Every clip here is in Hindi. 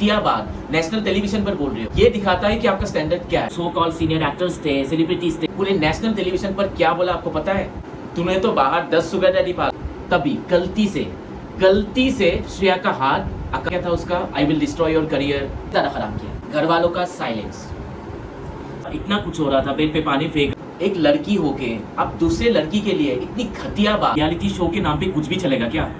घटिया बात नेशनल टेलीविजन पर बोल रहे हो। ये दिखाता है कि आपका स्टैंडर्ड क्या है। सो कॉल सीनियर एक्टर्स थे, सेलिब्रिटीज थे, पूरे नेशनल टेलीविजन पर क्या बोला आपको पता है? तूने तो बाहर 10 सुगर डैडी पाला, तभी गलती से श्रेया का हाथ क्या था उसका, I will destroy your career, ज्यादा खराब किया। घर वालों का साइलेंस, इतना कुछ हो रहा था, बेड पे पानी फेंक, एक लड़की होके अब दूसरे लड़की के लिए इतनी घटिया बात। रियलिटी शो के नाम पे कुछ भी चलेगा क्या?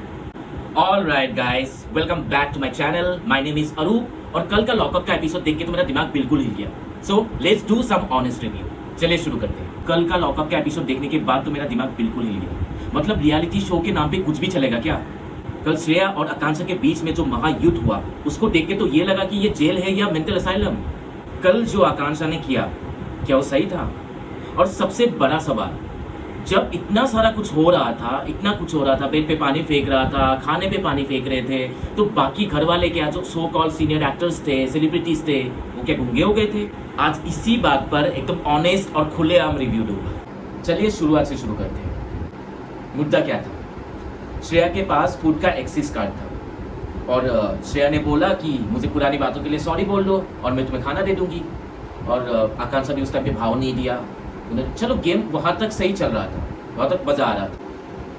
All right guys, welcome back to my channel. My name is Arup और कल का लॉकअप का एपिसोड देख के तो मेरा दिमाग बिल्कुल हिल गया। So let's do some honest review. चलिए शुरू करते हैं। कल का लॉकअप का एपिसोड देखने के बाद तो मेरा दिमाग बिल्कुल हिल गया। मतलब रियलिटी शो के नाम पे कुछ भी चलेगा क्या? कल श्रेया और आकांक्षा के बीच में जो महायुद्ध हुआ उसको देख के तो ये लगा कि ये जेल है या मेंटल असाइलम। कल जो आकांक्षा ने किया क्या वो सही था? और सबसे बड़ा सवाल, जब इतना सारा कुछ हो रहा था, बेड पे पानी फेंक रहा था, खाने पे पानी फेंक रहे थे, तो बाकी घर वाले क्या, जो सो कॉल सीनियर एक्टर्स थे, सेलिब्रिटीज थे, वो क्या गूंगे हो गए थे? आज इसी बात पर एकदम ऑनेस्ट और खुलेआम रिव्यू दूंगा। चलिए शुरुआत से शुरू करते हैं। मुद्दा क्या था? श्रेया के पास फूड का एक्सेस कार्ड था और श्रेया ने बोला कि मुझे पुरानी बातों के लिए सॉरी बोल दो और मैं तुम्हें खाना दे दूंगी। और आकांक्षा भी उस टाइम पे भाव नहीं दिया। चलो गेम वहां तक सही चल रहा था, वहां तक मजा आ रहा था,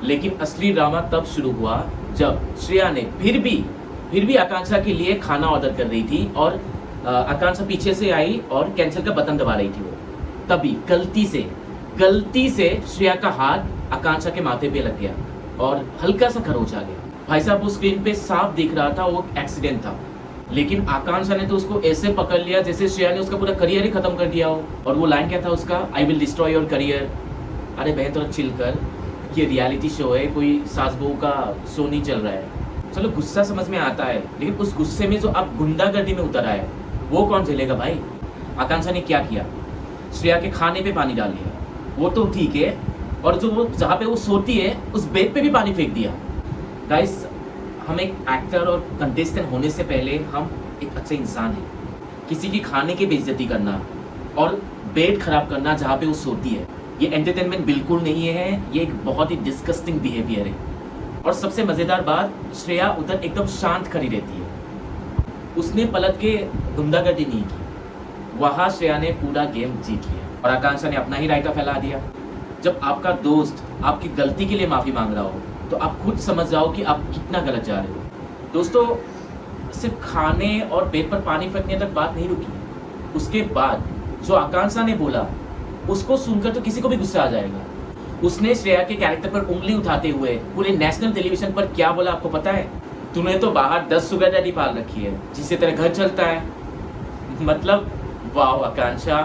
लेकिन असली ड्रामा तब शुरू हुआ जब श्रेया ने फिर भी आकांक्षा के लिए खाना ऑर्डर कर रही थी और आकांक्षा पीछे से आई और कैंसिल का बटन दबा रही थी वो। तभी गलती से श्रेया का हाथ आकांक्षा के माथे पे लग गया और हल्का सा खरोच आ गया। भाई साहब, वो स्क्रीन पे साफ दिख रहा था वो एक्सीडेंट था, लेकिन आकांक्षा ने तो उसको ऐसे पकड़ लिया जैसे श्रेया ने उसका पूरा करियर ही खत्म कर दिया हो। और वो लाइन क्या था उसका, I will destroy your career. अरे बहन थोड़ा चिल कर, ये रियलिटी शो है, कोई सास बहू का शो नहीं चल रहा है। चलो गुस्सा समझ में आता है, लेकिन उस गुस्से में जो आप गुंडागर्दी में उतर आए वो कौन झेलेगा भाई? आकांक्षा ने क्या किया? श्रेया के खाने पे पानी डाल दिया, वो तो ठीक है, और जो वो जहाँ पे वो सोती है उस बेड पे भी पानी फेंक दिया। गाइस, हम एक एक्टर और कंटेस्टेंट होने से पहले हम एक अच्छे इंसान हैं। किसी की खाने की बेइज्जती करना और बेड खराब करना जहाँ पे वो सोती है, ये एंटरटेनमेंट बिल्कुल नहीं है, ये एक बहुत ही डिस्गस्टिंग बिहेवियर है। और सबसे मज़ेदार बात, श्रेया उधर एकदम शांत खड़ी रहती है, उसने पलट के गुंडागर्दी नहीं की। वहाँ श्रेया ने पूरा गेम जीत लिया और आकांक्षा ने अपना ही रायता फैला दिया। जब आपका दोस्त आपकी गलती के लिए माफ़ी मांग रहा हो तो आप खुद समझ जाओ कि आप कितना गलत जा रहे हो। दोस्तों, सिर्फ खाने और बेड पर पानी फेंकने तक बात नहीं रुकी। उसके बाद जो आकांक्षा ने बोला उसको सुनकर तो किसी को भी गुस्सा आ जाएगा। उसने श्रेया के कैरेक्टर पर उंगली उठाते हुए पूरे नेशनल टेलीविजन पर क्या बोला आपको पता है? तूने तो बाहर 10 सुगर डैडी पाल रखी है जिससे तेरा घर चलता है। मतलब वाह आकांक्षा,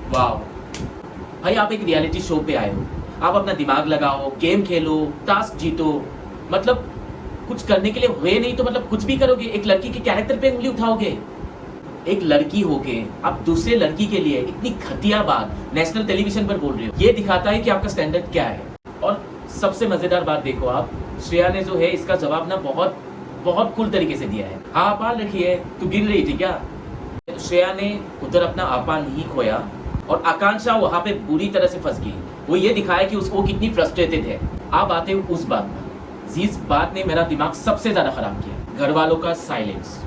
वाह भाई, आप एक रियलिटी शो पे आए हो, आप अपना दिमाग लगाओ, गेम खेलो, टास्क जीतो, मतलब कुछ करने के लिए हुए नहीं तो मतलब कुछ भी करोगे, एक लड़की के कैरेक्टर पे उंगली उठाओगे। एक लड़की होके आप दूसरे लड़की के लिए इतनी घटिया बात नेशनल टेलीविजन पर बोल रहे हो, ये दिखाता है कि आपका स्टैंडर्ड क्या है। और सबसे मजेदार बात देखो आप, श्रेया ने जो है इसका जवाब ना बहुत कूल तरीके से दिया है। हाँ, आपा रखी है, तू गिर रही थी क्या? श्रेया ने उधर अपना आपा नहीं खोया और आकांक्षा वहां पे बुरी तरह से फंस गई। वो ये दिखाया कि उसको कितनी फ्रस्ट्रेटेड है। आप आते हो उस बात पर, जिस बात ने मेरा दिमाग सबसे ज्यादा खराब किया, घर वालों का साइलेंस।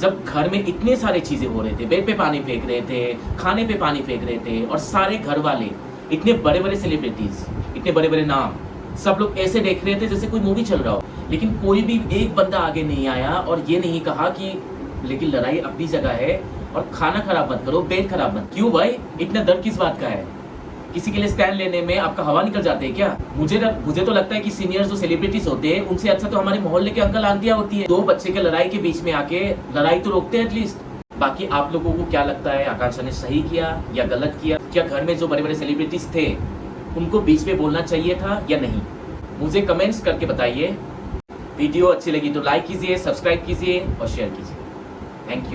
जब घर में इतने सारे चीजें हो रहे थे, बेड पे पानी फेंक रहे थे, खाने पे पानी फेंक रहे थे, और सारे घर वाले, इतने बड़े बड़े सेलिब्रिटीज, इतने बड़े बड़े नाम, सब लोग ऐसे देख रहे थे जैसे कोई मूवी चल रहा हो, लेकिन कोई भी एक बंदा आगे नहीं आया और ये नहीं कहा कि लेकिन लड़ाई अपनी जगह है और खाना खराब मत करो, बेड खराब मत। क्यों भाई, इतना डर किस बात का है? किसी के लिए स्टैंड लेने में आपका हवा निकल जाते हैं क्या? मुझे तो लगता है कि सीनियर जो सेलिब्रिटीज होते हैं उनसे अच्छा तो हमारे मोहल्ले के अंकल आंटियां होती है। दो बच्चे के लड़ाई के बीच में आके लड़ाई तो रोकते हैं एटलीस्ट। बाकी आप लोगों को क्या लगता है, आकांक्षा ने सही किया या गलत किया? क्या घर में जो बड़े बड़े सेलिब्रिटीज थे उनको बीच में बोलना चाहिए था या नहीं? मुझे कमेंट्स करके बताइए। वीडियो अच्छी लगी तो लाइक कीजिए, सब्सक्राइब कीजिए और शेयर कीजिए। Thank you.